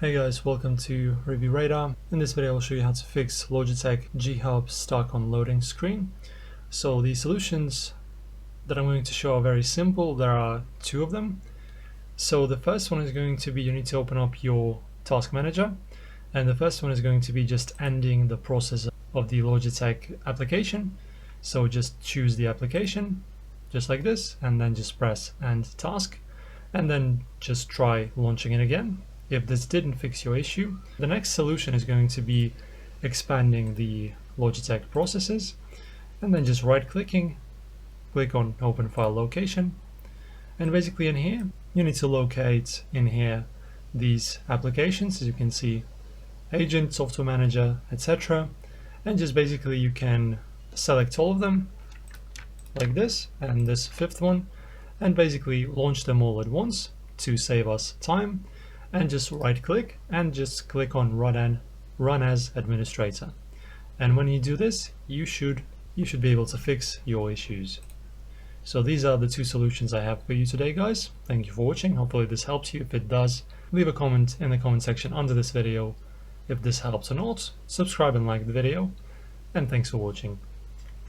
Hey guys, welcome to Review Radar. In this video I'll show you how to fix Logitech G-Hub stuck on loading screen. So the solutions that I'm going to show are very simple. There are two of them. So the first one is going to be you need to open up your task manager, and the first one is going to be just ending the process of the Logitech application. So just choose the application just like this and then just press end task and then just try launching it again. If this didn't fix your issue, the next solution is going to be expanding the Logitech processes and then just right clicking, click on open file location, and basically in here you need to locate in here these applications, as you can see, agent, software manager, etc. And just basically you can select all of them like this and this fifth one and basically launch them all at once to save us time, and just right click and just click on run as administrator. And when you do this, you should be able to fix your issues. So these are the two solutions I have for you today, guys. Thank you for watching. Hopefully this helps you. If it does, leave a comment in the comment section under this video if this helps or not. Subscribe and like the video, and thanks for watching.